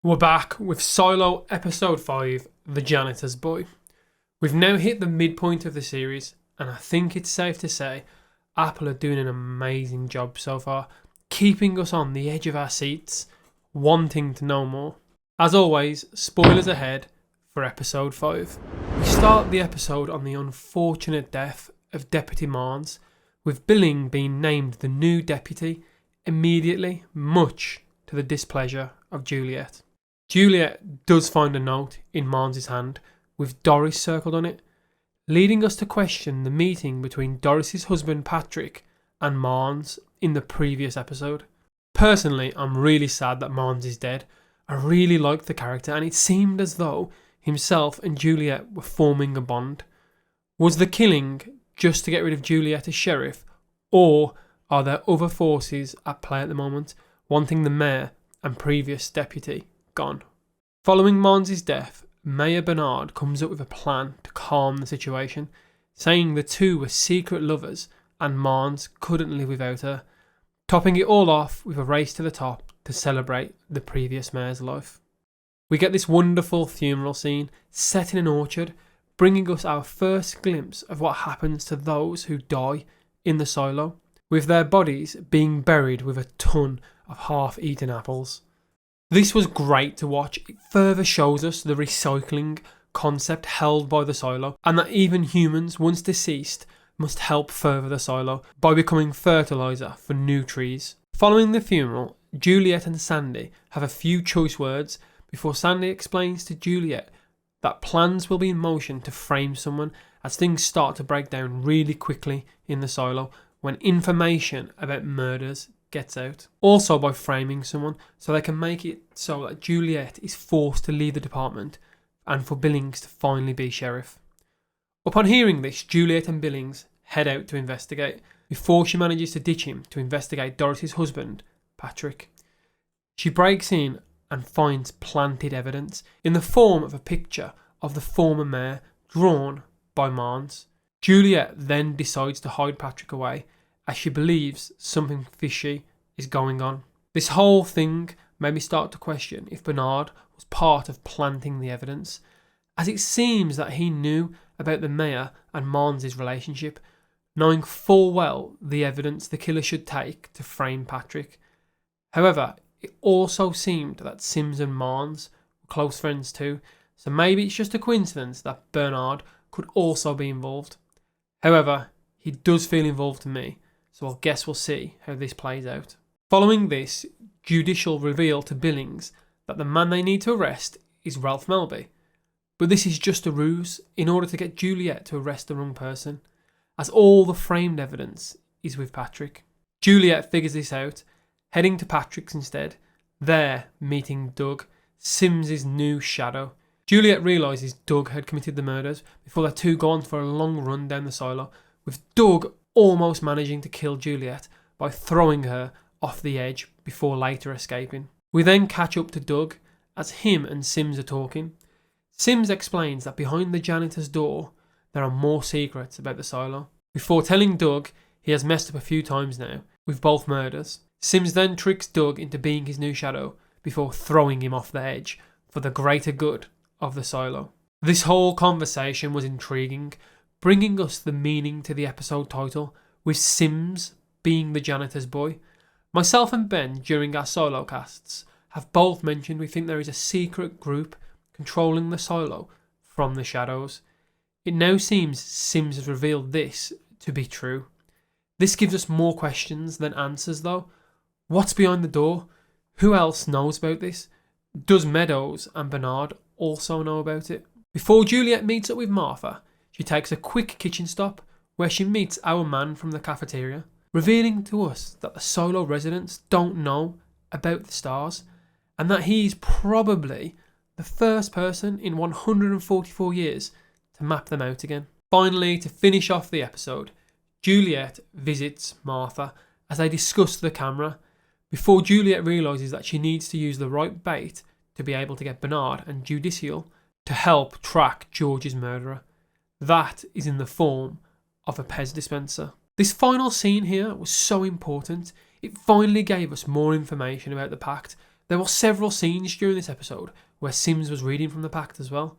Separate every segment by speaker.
Speaker 1: We're back with Silo Episode 5, The Janitor's Boy. We've now hit the midpoint of the series, and I think it's safe to say Apple are doing an amazing job so far, keeping us on the edge of our seats, wanting to know more. As always, spoilers ahead for Episode 5. We start the episode on the unfortunate death of Deputy Marnes, with Billing being named the new deputy immediately, much to the displeasure of Juliet. Juliet does find a note in Marnes' hand with Doris circled on it, leading us to question the meeting between Doris's husband Patrick and Marnes in the previous episode. Personally, I'm really sad that Marnes is dead. I really liked the character, and it seemed as though himself and Juliet were forming a bond. Was the killing just to get rid of Juliet as sheriff, or are there other forces at play at the moment, wanting the mayor and previous deputy gone? Following Marnes' death, Mayor Bernard comes up with a plan to calm the situation, saying the two were secret lovers and Marnes couldn't live without her, topping it all off with a race to the top to celebrate the previous mayor's life. We get this wonderful funeral scene set in an orchard, bringing us our first glimpse of what happens to those who die in the silo, with their bodies being buried with a ton of half-eaten apples. This was great to watch. It further shows us the recycling concept held by the silo, and that even humans, once deceased, must help further the silo by becoming fertiliser for new trees. Following the funeral, Juliet and Sandy have a few choice words before Sandy explains to Juliet that plans will be in motion to frame someone as things start to break down really quickly in the silo when information about murders gets out. Also by framing someone so they can make it so that Juliet is forced to leave the department and for Billings to finally be sheriff. Upon hearing this, Juliet and Billings head out to investigate before she manages to ditch him to investigate Doris's husband, Patrick. She breaks in and finds planted evidence in the form of a picture of the former mayor drawn by Marnes. Juliet then decides to hide Patrick away as she believes something fishy is going on. This whole thing made me start to question if Bernard was part of planting the evidence, as it seems that he knew about the mayor and Marnes' relationship, knowing full well the evidence the killer should take to frame Patrick. However, it also seemed that Sims and Marnes were close friends too, so maybe it's just a coincidence that Bernard could also be involved. However, he does feel involved to me, so I guess we'll see how this plays out. Following this, Judicial reveal to Billings that the man they need to arrest is Ralph Melby. But this is just a ruse in order to get Juliet to arrest the wrong person, as all the framed evidence is with Patrick. Juliet figures this out, heading to Patrick's instead, there meeting Doug, Sims' new shadow. Juliet realises Doug had committed the murders before the two go on for a long run down the silo, with Doug almost managing to kill Juliet by throwing her off the edge before later escaping. We then catch up to Doug as him and Sims are talking. Sims explains that behind the janitor's door there are more secrets about the silo, before telling Doug he has messed up a few times now with both murders. Sims then tricks Doug into being his new shadow before throwing him off the edge for the greater good of the silo. This whole conversation was intriguing, bringing us the meaning to the episode title, with Sims being the janitor's boy. Myself and Ben, during our solo casts, have both mentioned we think there is a secret group controlling the silo from the shadows. It now seems Sims has revealed this to be true. This gives us more questions than answers though. What's behind the door? Who else knows about this? Does Meadows and Bernard also know about it? Before Juliet meets up with Martha, she takes a quick kitchen stop where she meets our man from the cafeteria, revealing to us that the solo residents don't know about the stars and that he's probably the first person in 144 years to map them out again. Finally, to finish off the episode, Juliet visits Martha as they discuss the camera, before Juliet realises that she needs to use the right bait to be able to get Bernard and Judicial to help track George's murderer. That is in the form of a Pez dispenser. This final scene here was so important. It finally gave us more information about the pact, There were several scenes during this episode where Sims was reading from the pact as well,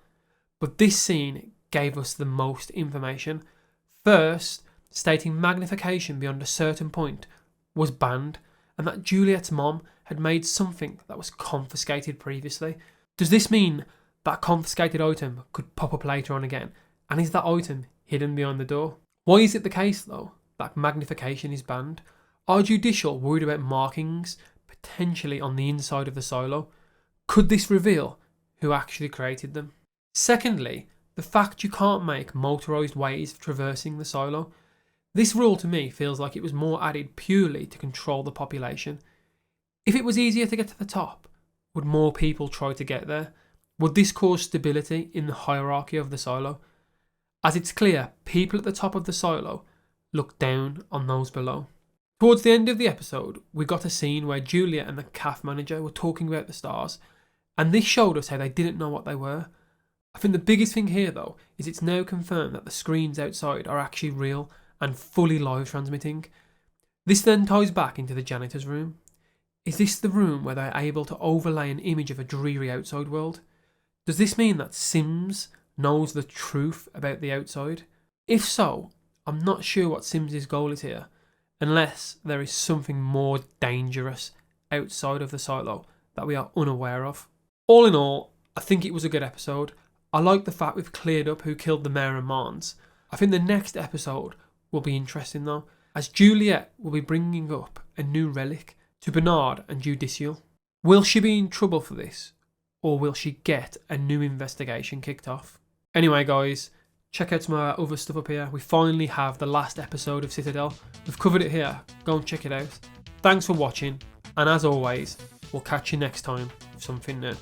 Speaker 1: but this scene gave us the most information. First, stating magnification beyond a certain point was banned, and that Juliet's mom had made something that was confiscated previously. Does this mean that confiscated item could pop up later on again, and is that item hidden behind the door? Why is it the case though that magnification is banned? Are Judicial worried about markings potentially on the inside of the silo? Could this reveal who actually created them? Secondly, the fact you can't make motorised ways of traversing the silo. This rule to me feels like it was more added purely to control the population. If it was easier to get to the top, would more people try to get there? Would this cause stability in the hierarchy of the silo? As it's clear, people at the top of the silo look down on those below. Towards the end of the episode, we got a scene where Juliet and the CAF manager were talking about the stars, and this showed us how they didn't know what they were. I think the biggest thing here though is it's now confirmed that the screens outside are actually real and fully live transmitting. This then ties back into the janitor's room. Is this the room where they're able to overlay an image of a dreary outside world? Does this mean that Sims knows the truth about the outside? If so, I'm not sure what Sims' goal is here, unless there is something more dangerous outside of the silo that we are unaware of. All in all, I think it was a good episode. I like the fact we've cleared up who killed the mayor and Mons. I think the next episode will be interesting though, as Juliet will be bringing up a new relic to Bernard and Judicial. Will she be in trouble for this, or will she get a new investigation kicked off? Anyway guys, check out some of our other stuff up here. We finally have the last episode of Citadel. We've covered it here, go and check it out. Thanks for watching, and as always, we'll catch you next time with something new.